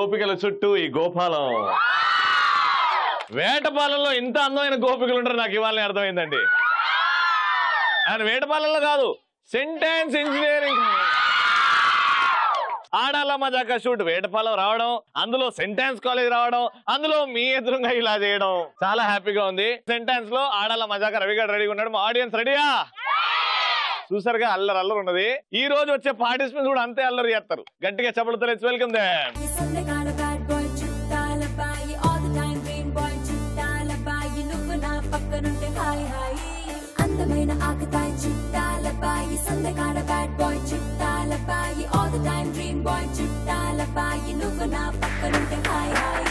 గోపికల చుట్టూ ఈ గోపాలం. వేటపాలెంలో ఇంత అందమైన గోపికలు ఉంటారు నాకు ఇవాళ అర్థమైందండి. ఆయన వేటపాలెంలో కాదు, సెంటెన్స్ ఇంజనీరింగ్ ఆడాల మజాక షూట్ వేటపాలెం రావడం, అందులో సెంటెన్స్ కాలేజ్ రావడం, అందులో మీ ఎదురుగా ఇలా చేయడం చాలా హ్యాపీగా ఉంది. సెంటెన్స్ లో ఆడాల మజాక రవి గారు రెడీగా ఉన్నాడు. మా ఆడియన్స్ రెడీయా? చూసారుగా అల్లరి అల్లరి ఉన్నది. ఈ రోజు వచ్చే పార్టిసిపెంట్స్ కూడా అంతే అల్లరి చేస్తారు. గట్టిగా చెప్పలతో లెట్స్ వెల్కమ్ దెం. అందమైన ఆకతాయి చుట్టాలబాయి, సందగాడ బ్యాడ్ బాయ్ చుట్టాలబాయి, all the time dream boy చుట్టాలబాయి, నువ్వు నా పక్కనుంటే హాయ్ హాయ్.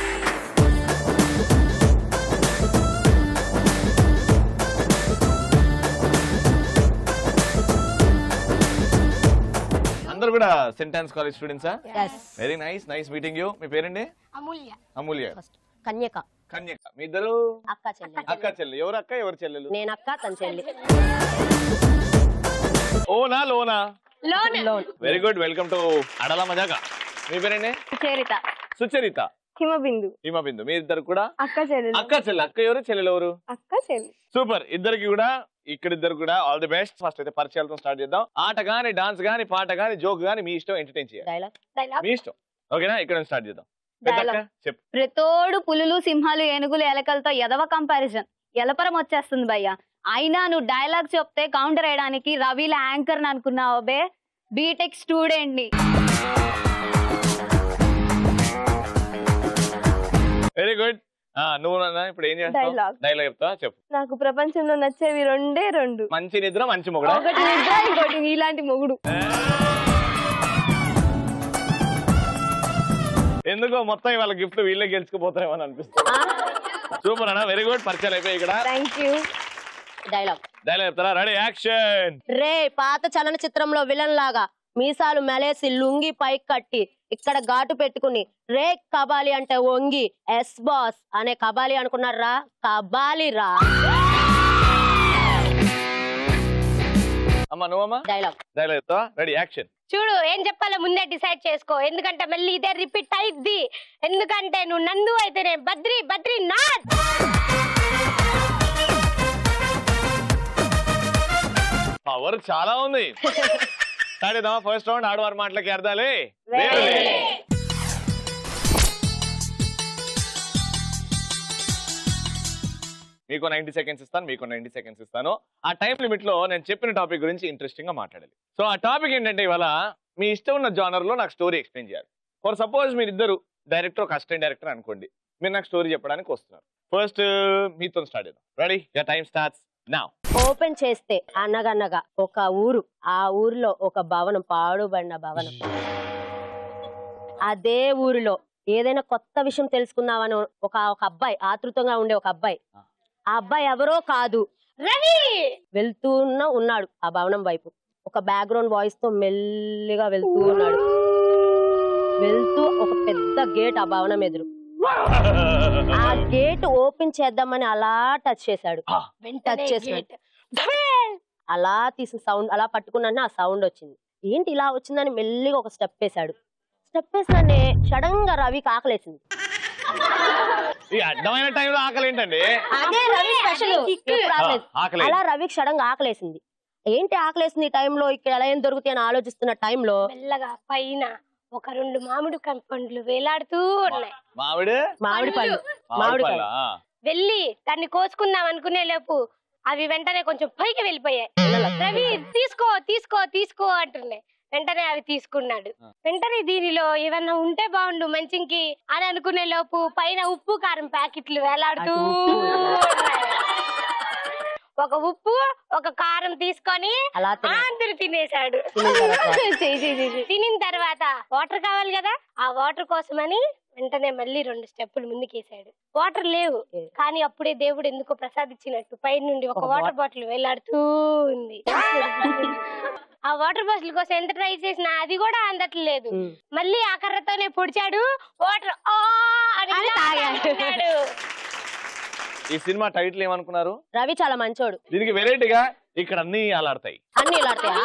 అందరూ కూడా సెంటెన్స్ కాలేజ్ స్టూడెంట్సా? Very nice, nice meeting you. మీ పేరండి? అమూల్య. అమూల్య. కన్యక. కన్యక. మీ ఇద్దరు అక్క చెల్లి. అక్క చెల్లి. ఎవరు అక్క ఎవరు చెల్లెలు? నేను అక్క, తన చెల్లి. ఓనా లోనా? Loan. Very good, welcome to Aadaala Majaka. మీ పేరండి? సుచరిత. సుచరిత. హిమబిందు. హిమబిందు. మీ ఇద్దరు కూడా అక్క చెల్లి. అక్క చెల్లి. అక్క ఎవరు చెల్లెలు ఎవరు? అక్క చెల్లి. సూపర్. ఇద్దరికి కూడా ఇక్కడిద్దరు కూడా ఆల్ ది బెస్ట్. ఫస్ట్ అయితే పరిచయాలతో స్టార్ట్ చేద్దాం. ఆట గాని, డాన్స్ గాని, పాట గాని, జోక్ గాని మీ ఇష్టం, ఎంటర్టైన్ చేయాలి. మీ ఇష్టం. ఓకేనా? ఇక్కడ స్టార్ట్ చేద్దాం. ప్రతోడు పులులు, సింహాలు, ఏనుగులు, ఎలకలతో ఎదవ కంపారిజన్ ఎలపరం వచ్చేస్తుంది భయ్య. అయినా నువ్వు డైలాగ్ చెప్తే కౌంటర్ వేయడానికి రవిల యాంకర్ అనుకున్నావు బే. బీటెక్ స్టూడెంట్ ని. Very good. నువ్వు ఇప్పుడు ఏం చేస్తావు? డైలాగ్ చెప్తా, చెప్పు. నాకు ప్రపంచంలో నచ్చేవి రెండే రెండు. మంచి నిద్ర, మంచి మొగుడు. ఒకటి నిద్ర, ఇంకోటి నీలాంటి మొగుడు. ఎందుకో మొత్తం ఇవాళ గిఫ్ట్ వీళ్ళే గెలుచుకుపోతారేమో అని అనిపిస్తుంది. సూపర్ అన్న, వెరీ గుడ్. పరిచయాలు అయిపోయి ఇక్కడ. Thank you. డైలాగ్ చెప్తారా? Ready, action. రే పాత చలనచిత్రంలో విలన్ లాగా మీసాలు మెలేసి లుంగి పైకి కట్టి ఇక్కడ ఘాటు పెట్టుకుని రే కబాలి అంటే వంగి ఎస్ బాస్ అనే కబాలి అనుకున్నారా? కబాలి రా. అమ్మా నువ్వమ్మా? డైలాగ్ చెప్తావా? Ready, action. చూడు, ఏం చెప్పాలో ముందే డిసైడ్ చేసుకో, ఎందుకంటే మళ్ళీ ఇదే రిపీట్ అయిద్ది. ఎందుకంటే నువ్వు నందు అయితేనే బద్రీనాథ్. పవర్ చాలా ఉంది. స్టార్ట్ చేద్దామా? ఫస్ట్ రౌండ్ ఆడవారి మాటలకి అర్థాలే. మీకు 90 సెకండ్స్ ఇస్తాను, మీకు 90 సెకండ్స్ ఇస్తాను. ఆ టైం లిమిట్ లో నేను చెప్పిన టాపిక్ గురించి ఇంట్రెస్టింగ్ గా మాట్లాడాలి. సో ఆ టాపిక్ ఏంటంటే ఇవాళ మీ ఇష్టం ఉన్న జానర్ లో నాకు స్టోరీ ఎక్స్ప్లెయిన్ చేయాలి. ఫర్ సపోజ్ మీరు ఇద్దరు డైరెక్టర్, ఒక అసిస్టెంట్ డైరెక్టర్ అనుకోండి. మీరు నాకు స్టోరీ చెప్పడానికి వస్తున్నారు. ఫస్ట్ మీతో స్టార్ట్ చేద్దాం. Ready, your time starts now. Open చేస్తే అనగనగా ఒక ఊరు, ఆ ఊరిలో ఒక భవనం, పాడుబడిన భవనం. అదే ఊరిలో ఏదైనా కొత్త విషయం తెలుసుకుందామని ఒక అబ్బాయి, ఆతృతంగా ఉండే ఒక అబ్బాయి. ఆ అబ్బాయి ఎవరో కాదు, రవి. వెళ్తూ ఉన్నాడు ఆ భవనం వైపు. ఒక బ్యాక్గ్రౌండ్ వాయిస్ తో మెల్లిగా వెళ్తూ ఉన్నాడు. వెళ్తూ ఒక పెద్ద గేట్ ఆ భవనం ఎదురు. ఆ గేట్ ఓపెన్ చేద్దామని అలా టచ్ చేశాడు. టచ్ చేసినట్టు అలా తీసిన సౌండ్, అలా పట్టుకున్నా ఆ సౌండ్ వచ్చింది. ఏంటి ఇలా వచ్చిందని మెల్లిగా ఒక స్టెప్ వేసాడు. స్టెప్ వేసినానే సడన్ గా రవికి ఆకలేసింది. అడ్డమైన టైంలో ఆకలి ఏంటండి? అదే రవి స్పెషల్. అలా రవికి సడన్ గా ఆకలేసింది. ఏంటి ఆకలేసింది ఈ టైంలో, ఇక్కడ ఎలా ఏం దొరుకుతాయి అని ఆలోచిస్తున్న టైంలో మెల్లగా పైన ఒక 2 మామిడి పండ్లు వేలాడుతూ ఉన్నాయి. మామిడి పళ్ళు వెళ్ళి దాన్ని కోసుకుందాం అనుకునే లోపు అవి వెంటనే కొంచెం పైకి వెళ్ళిపోయాయి. రవి తీసుకో తీసుకో తీసుకో అంటున్నాయి. వెంటనే అవి తీసుకున్నాడు. వెంటనే దీనిలో ఏమన్నా ఉంటే బాగుండు మంచికి అని అనుకునే లోపు పైన ఉప్పు కారం ప్యాకెట్లు వేలాడుతూ ఒక ఉప్పు ఒక కారం తీసుకొని అందరు తినేశాడు. తినిన తర్వాత వాటర్ కావాలి కదా, ఆ వాటర్ కోసమని వెంటనే మళ్ళీ 2 స్టెప్పులు ముందుకేసాడు. వాటర్ లేవు, కానీ అప్పుడే దేవుడు ఎందుకో ప్రసాదించినట్టు పై నుండి ఒక వాటర్ బాటిల్ వేలాడుతూ ఉంది. ఆ వాటర్ బాటిల్ కోసం ఎంత ట్రై చేసినా అది కూడా అందట్లేదు. మళ్ళీ ఆ కర్రతోనే పొడిచాడు, వాటర్ అని తాగాడు. ఈ సినిమా టైటిల్ ఏమనుకున్నారు? రవి చాలా మంచోడు. దీనికి వెరైటీగా ఇక్కడ అన్ని అలాడతాయి. అన్ని అలాడతాయి.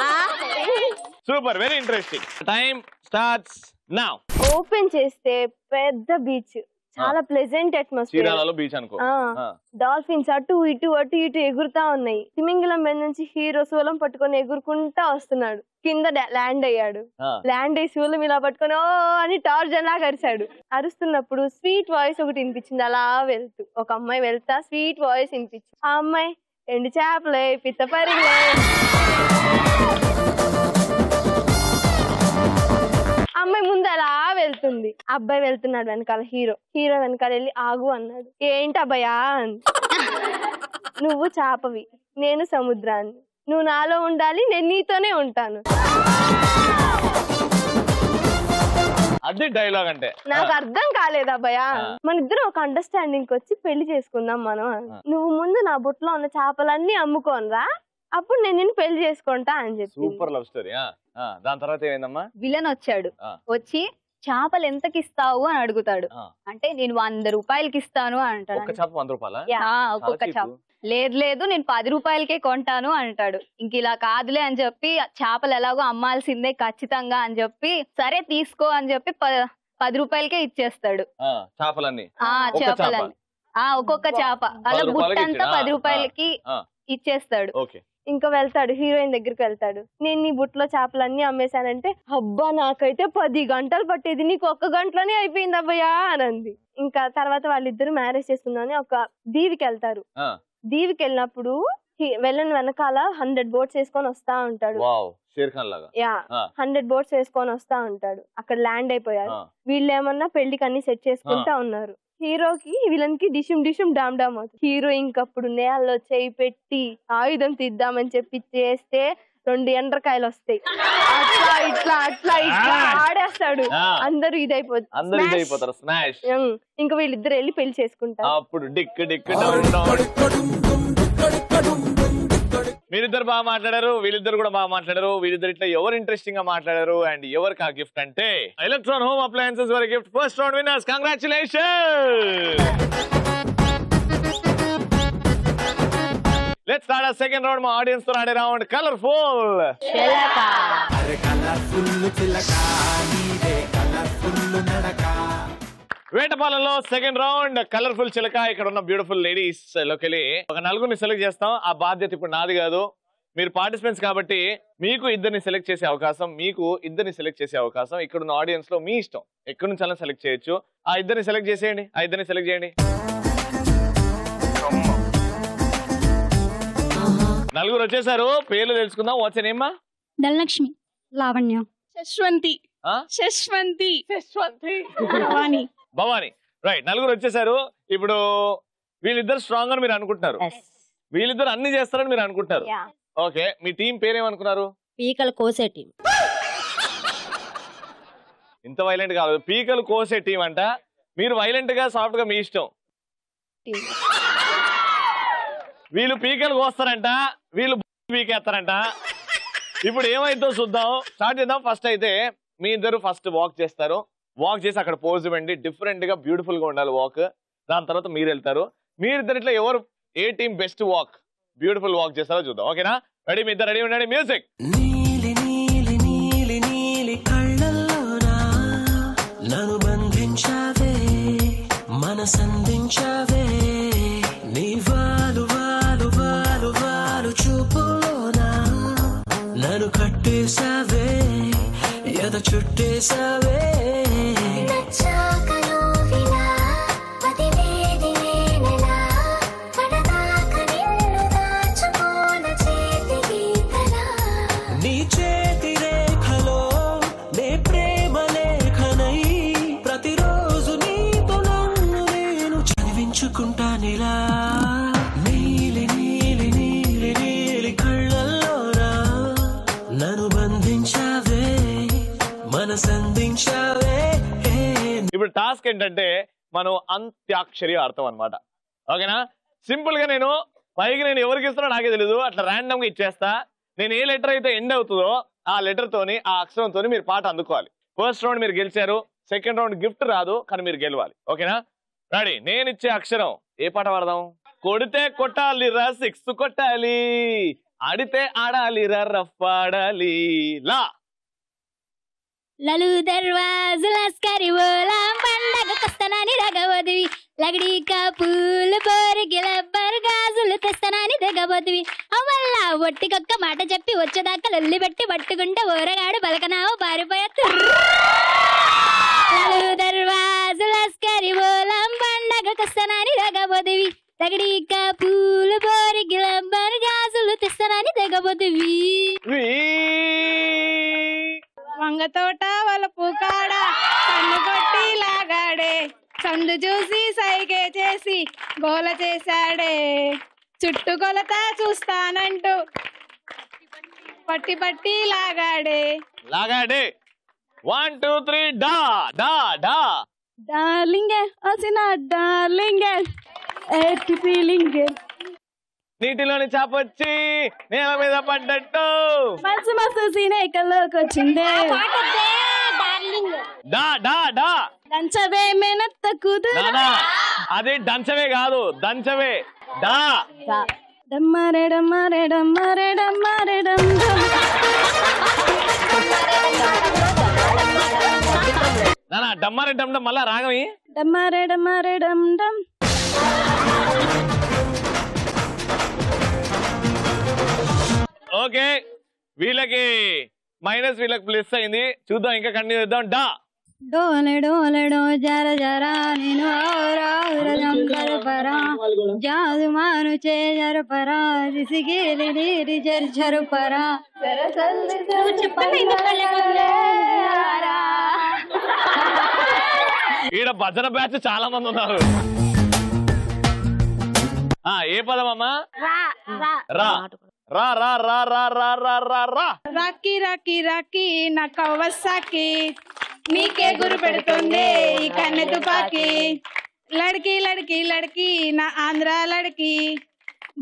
Super, very interesting. Time starts now. Open చేస్తే పెద్ద బీచ్, చాలా ప్లెజెంట్ అట్మాస్ఫియర్. బీచ్ అనుకో. డాల్ఫిన్స్ అటు ఇటు ఎగురుతా ఉన్నాయి. తిమింగలం మీద నుంచి హీరో శూలం పట్టుకొని ఎగురుకుంటా వస్తున్నాడు. కింద ల్యాండ్ అయ్యాడు. ల్యాండ్ అయ్యి శూలం ఇలా పట్టుకొని ఓ అని టార్జన్ లాగా అరిచాడు. అరుస్తున్నప్పుడు స్వీట్ వాయిస్ ఒకటి వినిపించింది. అలా వెళ్తూ ఒక అమ్మాయి వెళ్తా స్వీట్ వాయిస్ వినిపించింది. ఆ అమ్మాయి ఎండు చేపలే పిత్త పరిగలే అమ్మాయి ముందు అలా వెళ్తుంది. అబ్బాయి వెళ్తున్నాడు వెనకాల. హీరో వెనకాల వెళ్ళి ఆగు అన్నాడు. ఏంటి అబ్బాయా? నువ్వు చేపవి, నేను సముద్రాన్ని. నువ్వు నాలో ఉండాలి, నేను నీతోనే ఉంటాను. అది డైలాగ్ అంటే. నాకు అర్థం కాలేదు అబ్బాయా. మన ఇద్దరం ఒక అండర్స్టాండింగ్ వచ్చి పెళ్లి చేసుకుందాం మనం. నువ్వు ముందు నా బుట్టలో ఉన్న చేపలన్నీ అమ్ముకోనరా, అప్పుడు నేను నిన్ను పెళ్లి చేసుకుంటా అని చెప్పి. Super love story. దాని తర్వాత ఏమైందమ్మా? విలన్ వచ్చాడు. వచ్చి చేపలు ఎంతకి ఇస్తావు అని అడుగుతాడు. అంటే నేను 100 రూపాయలకి ఇస్తాను అంటాడు. ఒక్క చేప 100 రూపాయలా? ఒక్కొక్క చేప. లేదు నేను 10 రూపాయలకే కొంటాను అంటాడు. ఇంక ఇలా కాదులే అని చెప్పి చేపలు ఎలాగో అమ్మాల్సిందే ఖచ్చితంగా అని చెప్పి సరే తీసుకో అని చెప్పి 10 రూపాయలకే ఇచ్చేస్తాడు చేపలన్నీ. చేపలన్నీ ఒక్కొక్క చేప అలా బుట్టంతా 10 రూపాయలకి ఇచ్చేస్తాడు. ఇంకా వెళ్తాడు, హీరోయిన్ దగ్గరికి వెళ్తాడు. నేను నీ బుట్టలో చేపలన్నీ అమ్మేశానంటే, అబ్బా నాకైతే 10 గంటలు పట్టేది, నీకు 1 గంటలోనే అయిపోయింది అబ్బయ్యా అని అంది. ఇంకా తర్వాత వాళ్ళిద్దరు మ్యారేజ్ చేసుకుందామని ఒక దీవికి వెళ్తారు. దీవికి వెళ్ళినప్పుడు వెళ్ళని వెనకాల 100 బోట్స్ వేసుకొని వస్తా ఉంటాడు. 100 బోట్స్ వేసుకొని వస్తా ఉంటాడు. అక్కడ ల్యాండ్ అయిపోయారు. వీళ్ళు ఏమన్నా పెళ్లికి అన్ని సెట్ చేసుకుంటా ఉన్నారు. హీరోకి విలన్ కి డిషుమ్ డామ్ అవుతుంది. హీరో ఇంకప్పుడు నేలలో చేయి పెట్టి ఆయుధం తీద్దామని చెప్పి చేస్తే 2 ఎండ్రకాయలు వస్తాయి. అట్లా ఆడేస్తాడు. అందరూ ఇదైపోతారు. ఇంకా వీళ్ళిద్దరు వెళ్ళి పెళ్లి చేసుకుంటారు. మీరిద్దరు బాగా మాట్లాడారు, వీళ్ళిద్దరు కూడా బాగా మాట్లాడారు. వీళ్ళిద్దరు ఇట్లా ఎవరు ఇంట్రెస్టింగ్ గా మాట్లాడారు అండ్ ఎవరికి ఆ గిఫ్ట్ అంటే ఎలక్ట్రాన్ హోమ్ అప్లయన్సెస్ వారి gift. First round winners, congratulations. Let's start ఆ సెకండ్ రౌండ్. మా ఆడియన్స్ తో ఆడే రౌండ్ కలర్ఫుల్ వేటపాలెంలో సెకండ్ రౌండ్ కలర్ఫుల్ చిలక. ఇక్కడ ఉన్న బ్యూటిఫుల్ లేడీస్ లోకెళ్ళి ఒక 4 సెలెక్ట్ చేస్తాం. ఆ బాధ్యత ఇప్పుడు నాది కాదు, మీరు పార్టిసిపెంట్స్ కాబట్టి మీకు ఇద్దరిని సెలెక్ట్ చేసే అవకాశం ఇక్కడ ఉన్న ఆడియన్స్ లో మీ ఇష్టం. ఎక్కడి నుంచి అలా సెలెక్ట్ చేయొచ్చు. ఆ ఇద్దరిని సెలెక్ట్ చేసేయండి. సెలెక్ట్ చేయండి. 4 వచ్చేసారు. పేర్లు తెలుసుకుందాం. What's your name? Dhanalakshmi, Lavanya, Sashwanthi, Bhavani. Right, 4 వచ్చేసారు. ఇప్పుడు వీళ్ళిద్దరు స్ట్రాంగ్ అని మీరు అనుకుంటున్నారు. వీళ్ళిద్దరు అన్ని చేస్తారని మీరు అనుకుంటారు. ఓకే, మీ టీం పేరేమనుకున్నారు? పీకలు కోసే టీం. ఇంత వైలెంట్ కాదు, పీకలు కోసే టీం అంట. మీరు వైలెంట్ గా సాఫ్ట్ గా మీ ఇష్టం. వీళ్ళు పీకలు కోస్తారంట, వీళ్ళు పీకేస్తారంట. ఇప్పుడు ఏమైందో చూద్దాం. స్టార్ట్ చేద్దాం. ఫస్ట్ అయితే మీ ఇద్దరు ఫస్ట్ వాక్ చేస్తారు. వాక్ చేసి అక్కడ పోజ్ ఇవ్వండి. డిఫరెంట్ గా బ్యూటిఫుల్ గా ఉండాలి వాక్. దాని తర్వాత మీరు వెళ్తారు. మీరిద్దరు ఇట్లా ఎవరు ఏ team best walk beautiful walk చేస్తారో చూద్దాం. ఓకేనా? రెడీ? మీ ఇద్దరు రెడీ ఉండండి. మ్యూజిక్. నీలి నీలి నీలి నీలి కళ్ళల్లోనా నన్ను బంధించావే, మనసందించావే, నీ వాలు వాలు వాలు వాలు చూపులోనా నన్ను కట్టేసావే, ఎద చుట్టేసావే. నీ చేతి రేఖలో నే ప్రేమ లేఖనై ప్రతిరోజు నీతో నన్ను నేను చదివించుకుంటానిలా. నీలి నీలి నీలి నీలి కళ్ళల్లోనా నన్ను బంధించావే, మనసందించావే. ఇప్పుడు టాస్క్ ఏంటంటే మనం అంత్యాక్షరి ఆడతాం అనమాట. ఓకేనా? సింపుల్ గా నేను పైకి నేను ఎవరికి ఇస్తానో నాకే తెలీదు, అట్లా ర్యాండమ్ గా ఇచ్చేస్తా. నేను ఏ లెటర్ అయితే ఎండ్ అవుతుందో ఆ లెటర్ తోని, ఆ అక్షరంతో మీరు పాట అందుకోవాలి. ఫస్ట్ రౌండ్ మీరు గెలిచారు. సెకండ్ రౌండ్ గిఫ్ట్ రాదు, కానీ మీరు గెలవాలి. ఓకేనా? రెడీ? నేను ఇచ్చే అక్షరం ఏ పాట పాడదాం? కొడితే కొట్టాలిరా 6 కొట్టాలి, ఆడితే ఆడాలిరా రఫ్ ఆడాలి. లా. లలు దర్వాజులస్కరి ఓలాం పండగకొస్తానని రగవదివి లగడీకా పూలు బోరికి లబ్బర్ గాజులు తెస్తానని దిగబోతువి అవల్ల ఒట్టికొక్క మాట చెప్పి వచ్చేదాకా లొల్లి పెట్టి పట్టుకుంటే ఊరగాడు బలకనావు పారిపోయా లలు దర్వాజులస్కరి ఓలాం పండగకొస్తానని రగవదివి లగడీకా పూలు బోరికి లబ్బర్ గాజులు తెస్తానని దిగబోతువి వంగ తోట వాళ్ళ పూకాడ కన్ను కొట్టి లాగాడే సందు చూసి సైగే చేసి గోల చేశాడే చుట్టు కొలత చూస్తానంటూ పట్టి పట్టి లాగాడే 1 2 3 డా డా డా డార్లింగే వసిన డార్లింగే ఎట్టి ఫీలింగే నీటిలోని చాపొచ్చి నేల మీద పడ్డట్టు మస్తు మస్తు సీనేకల్లోకి వచ్చిందే డా డా డా దంచవే మేనత్త కూతురు నానా అది దంచవే కాదు దంచవే డా డమ్మరే డమ్మరే డమ్మరే డమ్మరే డమ్ నానా డమ్మరే డమ్ డమ్ మళ్ళా రాగమి డమ్మరే డమ్మరే డమ్ డమ్ ఓకే వీళ్ళకి మైనస్ వీళ్ళకి ప్లస్ అయింది చూద్దాం ఇంకా కంటిన్యూ చేద్దాం డా డోలె డోలె డో జర జర నేను ఔరా జంపరా జాదు మాను చే జరపరా రిసిగిలి నీరి జర్ జరుపరా ఈడ భజన బ్యాచ్ చాలా మంది ఉన్నారు ఏ పదం అమ్మా రా రా రా రా రా రా రా రా రా రాకి రాకి రాకి నా కవ్వసాకి నీకే గురు పెడుతుంది ఈ కన్నె తుపాకి లడికి లడికి లడికి నా ఆంధ్ర లడికి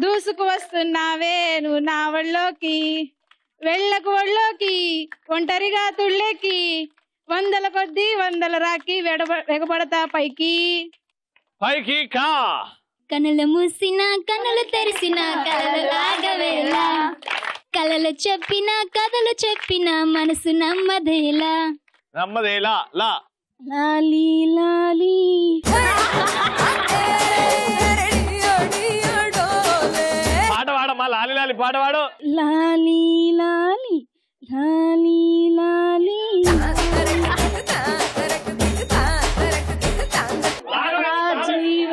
దూసుకు వస్తున్నావే నువ్వు నా ఒళ్ళోకి వెళ్ళకు ఒళ్ళోకి ఒంటరిగా తుళ్ళేకి వందల కొద్దీ వందల రాకి వెగబడతా పైకి పైకి కా కనులు మూసిన కనులు తెరిసిన కలలు లాగవేలా కలలు చెప్పిన కథలు చెప్పిన మనసు నమ్మదేలా నమ్మదేలా లా లాలి లాలి పాట వాడమ్మా లాలి లాలి పాట వాడు లాలి లాలి లాలి లాలి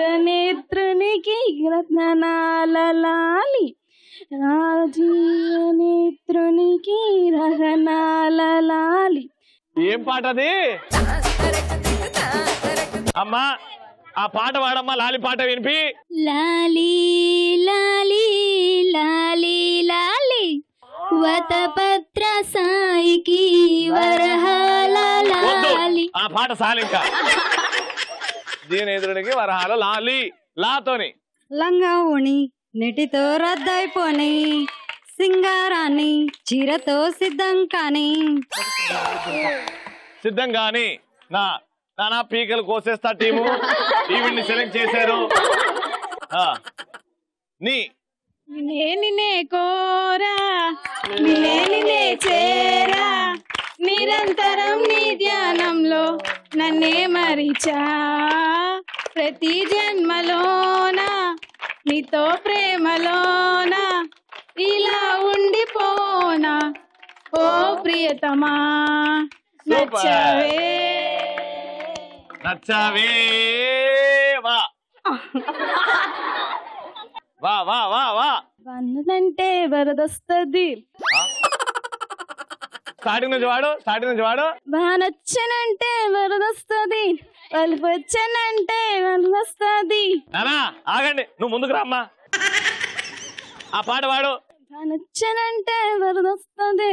జీవనేత్రునికి రత్నాల లాలి జీవనేత్రునికి రహనాల లాలి ఏం పాట అది అమ్మా ఆ పాట వాడమ్మా లాలి పాట వినిపి లాలి లాలి లాలి లాలి వతపత్ర సాయికి వరహాల లాలి ఆ పాట సాలి ఇంకా దీని ఎదురుడికి వరహాల లాలి లాతోని లంగా ఓణి నెటితో రద్దయిపోని సింగారాన్ని చీరతో సిద్ధం కాని సిద్ధంగాని నానా పీకలు కోసేస్తా టీము ఈవిడ్ని సెలెక్ట్ చేశారు నిన్నే కోరా నిన్నే చేరా నిరంతరం నీ ధ్యానంలో నన్నే మరిచా ప్రతి జన్మలోనా నీతో ప్రేమలోనా ఇలా ఉండిపోనా ఓ ప్రియతమా నచ్చవే నచ్చావే వా వా వా వా వా వన్నంటే వరదొస్తది స్టార్టింగ్ నుంచి వాడు బాగా నచ్చనంటే వరదొస్తది వాళ్ళు వచ్చానంటే వరదొస్తది నానా ఆగండి నువ్వు ముందుకు రామ్మా ఆ పాట వాడు బాగా నచ్చనంటే వరదొస్తది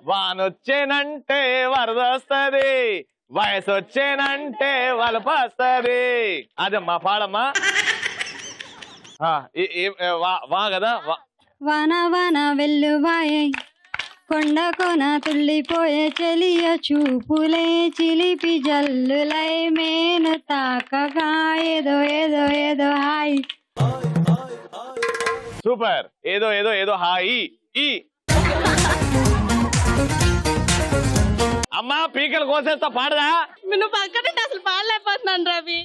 వానొచ్చేనంటే వరద వస్తుంది వయసు వచ్చేనంటే వలపస్తుంది అదమ్మా పాడమ్మా వా కదా వాన వాన వెల్లువాయే కొండ కొన తుల్లిపోయే చెలియ చూపులే చిలిపి జల్లులై మేను తాకగా ఏదో ఏదో ఏదో హాయ్ సూపర్. ఏదో ఏదో ఏదో హాయి ఈ అమ్మా పీకలు కోసేస్తా పాడదా. నువ్వు పక్కన అసలు పాడలేకపోతున్నాను రవి.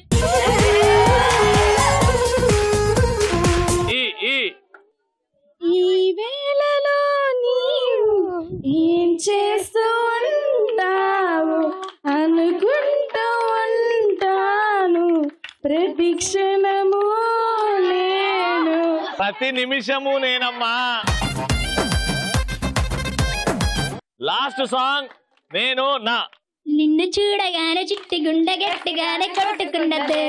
ఈ వేళలో నీవు ఏం చేస్తూ ఉంటావు అనుకుంటూ ఉంటాను ప్రతి క్షణము నేను. ప్రతి నిమిషము నేనమ్మా. లాస్ట్ సాంగ్ నేను నా. నిన్ను చూడగానే చిట్టి గుండె గట్టిగానే కొట్టుకున్నదే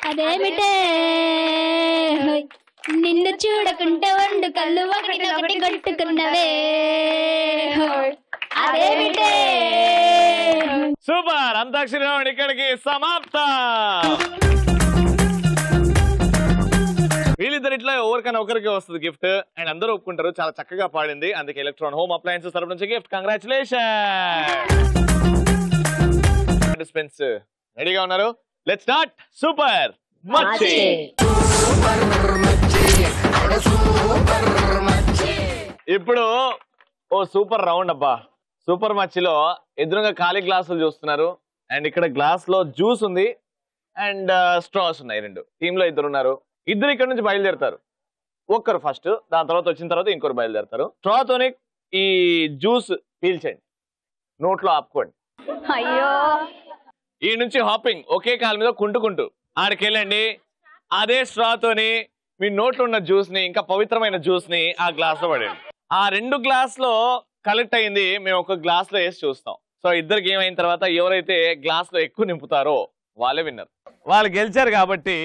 అదేమిటే. నిన్ను చూడకుంటే వండు కళ్ళు ఒకటి కొట్టుకున్నవే అదేమిటే. సూపర్. అంతాక్షరి రౌండ్ ఇక్కడికి సమాప్తం. వీళ్ళిద్దరిట్లో ఎవరికైనా ఒకరికి వస్తుంది గిఫ్ట్ అండ్ అందరూ ఒప్పుకుంటారు. చాలా చక్కగా పాడింది, అందుకే ఎలక్ట్రాన్ హోమ్ అప్లయన్సెస్ తరపు నుంచి గిఫ్ట్. కంగ్రాచులేషన్స్. రెడీగా ఉన్నారు? Let's start. సూపర్ మచ్చి. ఇప్పుడు ఓ సూపర్ రౌండ్ అబ్బా. సూపర్ మచ్చిలో ఎదురుగా ఖాళీ గ్లాసులు చూస్తున్నారు అండ్ ఇక్కడ గ్లాస్ లో జ్యూస్ ఉంది అండ్ స్ట్రాస్ ఉన్నాయి. రెండు టీమ్ లో ఇద్దరు ఉన్నారు. ఇద్దరు ఇక్కడ నుంచి బయలుదేరుతారు. ఒక్కరు ఫస్ట్, దాని తర్వాత వచ్చిన తర్వాత ఇంకొకరు బయలుదేరుతారు. స్ట్రాతోని ఈ జ్యూస్ పీల్చండి, నోట్లో ఆపుకోండి. అయ్యో ఈ నుంచి హాపింగ్ ఒకే కాలు మీద కుంటుకుంటూ ఆడికెళ్ళండి. అదే స్ట్రాతోని మీ నోట్లో ఉన్న జ్యూస్ ని, ఇంకా పవిత్రమైన జ్యూస్ ని ఆ గ్లాస్ లో పడండి. ఆ రెండు గ్లాస్ లో కలెక్ట్ అయింది మేము ఒక గ్లాస్ లో వేసి చూస్తాం. సో ఇద్దరికి ఏమైన తర్వాత ఎవరైతే గ్లాస్ లో ఎక్కువ నింపుతారో వాళ్ళే విన్నర్. వాళ్ళు గెలిచారు కాబట్టి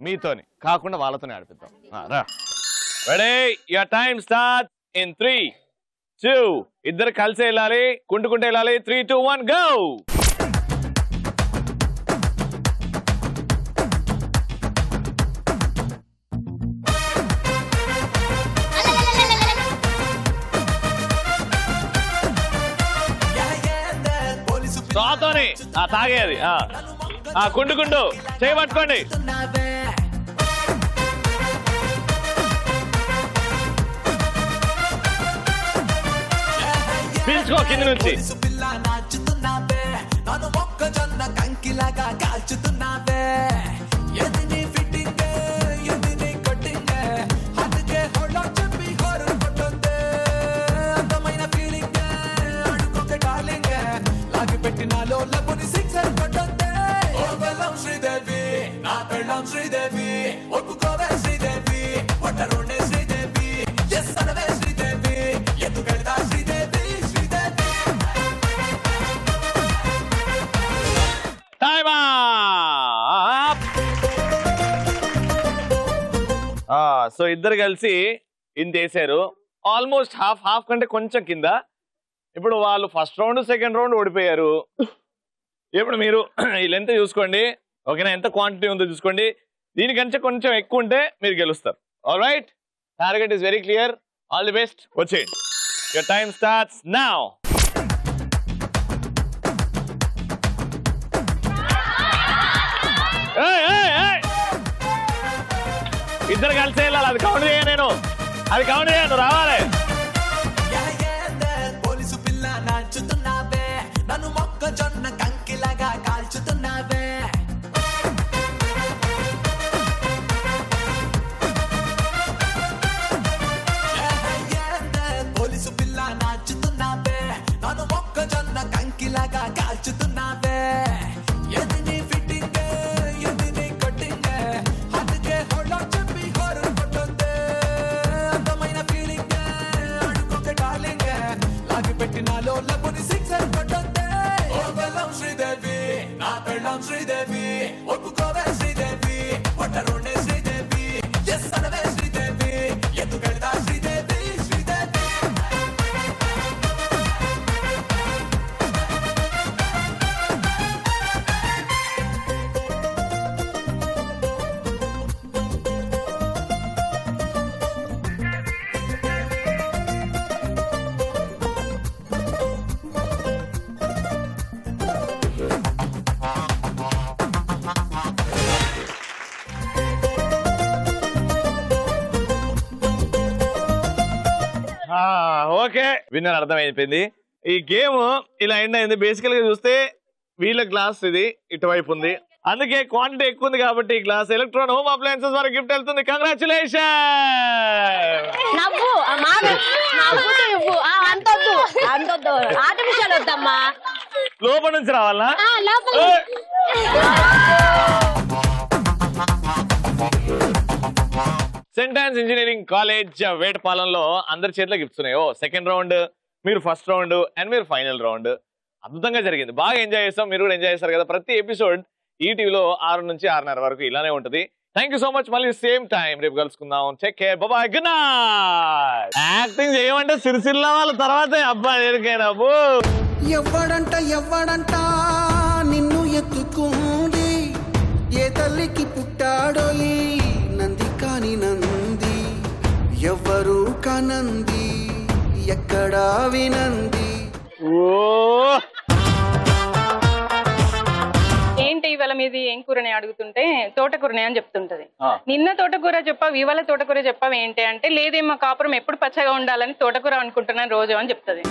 మీతోని కాకుండా వాళ్ళతోనే ఆడిపిద్దాం. రా. Ready? Your time start in 3, 2. ఇద్దరు కలిసి వెళ్ళాలి, కుంటుకుంటే వెళ్ళాలి. 3, 2, 1 గో. స్ట్రాతోని తాగేది. కుంటుకుంటూ చేయబట్టుకోండి. పీల్చుకో కింద నుంచి. సో ఇద్దరు కలిసి ఇంత వేసారు. ఆల్మోస్ట్ హాఫ్ కంటే కొంచెం కింద. ఇప్పుడు వాళ్ళు ఫస్ట్ రౌండ్ సెకండ్ రౌండ్ ఓడిపోయారు. ఇప్పుడు మీరు ఈ లెంత్ చూసుకోండి, ఓకేనా? ఎంత క్వాంటిటీ ఉందో చూసుకోండి. దీనికంటే కొంచెం ఎక్కువ ఉంటే మీరు గెలుస్తారు. All right, target is very clear. All the best. వచ్చేయండి. Your time starts now. ఇద్దరు కలిసి వెళ్ళాలి. అది కౌంట్ చేయ, నేను అది కౌంట్ చేయను. రావాలి. పోలీసు పిల్ల నాచుతున్నావే, నన్ను మొక్కజొన్న కంకిలాగా కాల్చుతున్నావే. పోలీసు పిల్ల నాచుతున్నావే, నన్ను మొక్కజొన్న కంకిలాగా కాల్చుతున్నావే. శ్రీదేవి ఒప్పుకోవే శ్రీదేవి, ఒట్టరుండే శ్రీదేవి, ఎస్ అనవే శ్రీదేవి, ఎత్తుకెళ్తా శ్రీదేవి, శ్రీదేవి. ఓకే విన్నర్ అర్థమైపోయింది. ఈ గేమ్ ఇలా ఎండ్ అయింది. బేసికల్ గా చూస్తే వీళ్ళ గ్లాస్ ఇది ఇటువైపు ఉంది, అందుకే క్వాంటిటీ ఎక్కువ ఉంది కాబట్టి ఈ గ్లాస్ ఎలక్ట్రాన్ హోమ్ అప్లయన్సెస్ వారికి గిఫ్ట్ వెళ్తుంది. కంగ్రాచులేషన్. ఆర్టిఫిషియల్ వద్దమ్మా, లోపల నుంచి రావాలా? సెంటాన్స్ ఇంజనీరింగ్ కాలేజ్ వేటపాలెంలో అందరి చేతిలో గిఫ్ట్స్ ఉన్నాయి. సెకండ్ రౌండ్ మీరు, ఫస్ట్ రౌండ్ అండ్ మీరు ఫైనల్ రౌండ్. అద్భుతంగా జరిగింది, బాగా ఎంజాయ్ చేస్తాం. మీరు కూడా ఎంజాయ్ చేస్తారు కదా. ప్రతి ఎపిసోడ్ ఈటీవీలో 6 నుంచి 6:30 వరకు ఇలానే ఉంటుంది. Thank you so much. మళ్ళీ సేమ్ టైం రేపు కలుసుకుందాం. Take care, bye, good night. Acting చేయమంటే సిరిసిల్ల వాళ్ళ తర్వాతే అబ్బా ఎరికైనా. ఎవ్వడంట నిన్ను ఎత్తుకుంది, ఏ తల్లికి పుట్టాడో ఈ నంది కాని నంది, ఎవ్వరు కనంది ఎక్కడా వినంది. ఏంటి ఇవాళ మీది ఏం కూరని అడుగుతుంటే తోటకూరనే అని చెప్తుంటది. నిన్న తోటకూర చెప్పావు, ఇవాళ తోటకూర చెప్పావు ఏంటి అంటే, లేదేమో కాపురం ఎప్పుడు పచ్చగా ఉండాలని తోటకూర అనుకుంటున్నాను రోజు అని చెప్తుంది.